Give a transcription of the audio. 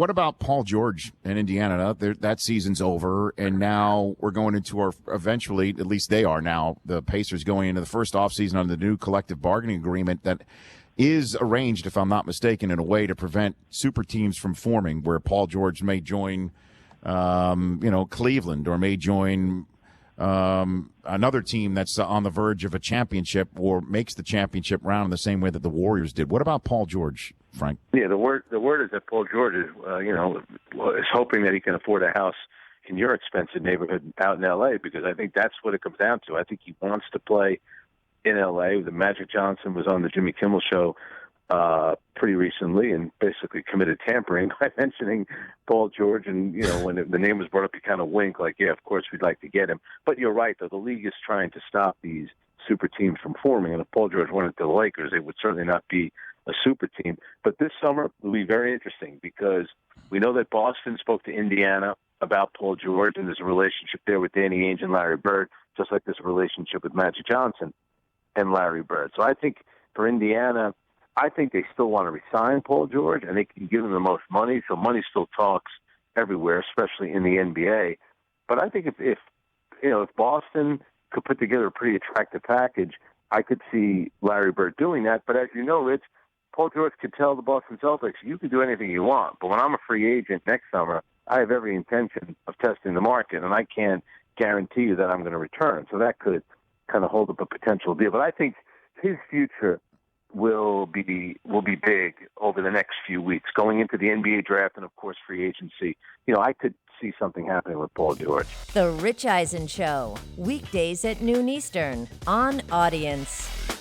what about Paul George in Indiana? That season's over, and now we're going into our eventually, at least they are now, the Pacers going into the first offseason under the new collective bargaining agreement that is arranged, if I'm not mistaken, in a way to prevent super teams from forming, where Paul George may join, Cleveland, or may join another team that's on the verge of a championship or makes the championship round in the same way that the Warriors did. What about Paul George, Frank? Yeah, the word is that Paul George is hoping that he can afford a house in your expensive neighborhood out in L.A., because I think that's what it comes down to. I think he wants to play in L.A. The Magic Johnson was on the Jimmy Kimmel show pretty recently and basically committed tampering by mentioning Paul George. And, when the name was brought up, he kind of winked like, yeah, of course we'd like to get him. But you're right, though. The league is trying to stop these super teams from forming. And if Paul George went to the Lakers, it would certainly not be a super team. But this summer will be very interesting, because we know that Boston spoke to Indiana about Paul George, and there's a relationship there with Danny Ainge and Larry Bird, just like there's a relationship with Magic Johnson and Larry Bird. So I think for Indiana, I think they still want to resign Paul George, and they can give him the most money. So money still talks everywhere, especially in the NBA. But I think if Boston could put together a pretty attractive package, I could see Larry Bird doing that. But as you know, Rich, Paul George could tell the Boston Celtics, you can do anything you want, but when I'm a free agent next summer, I have every intention of testing the market, and I can't guarantee you that I'm going to return. So that could kind of hold up a potential deal. But I think his future will be big over the next few weeks, going into the NBA draft and, of course, free agency. I could see something happening with Paul George. The Rich Eisen Show, weekdays at noon Eastern on Audience.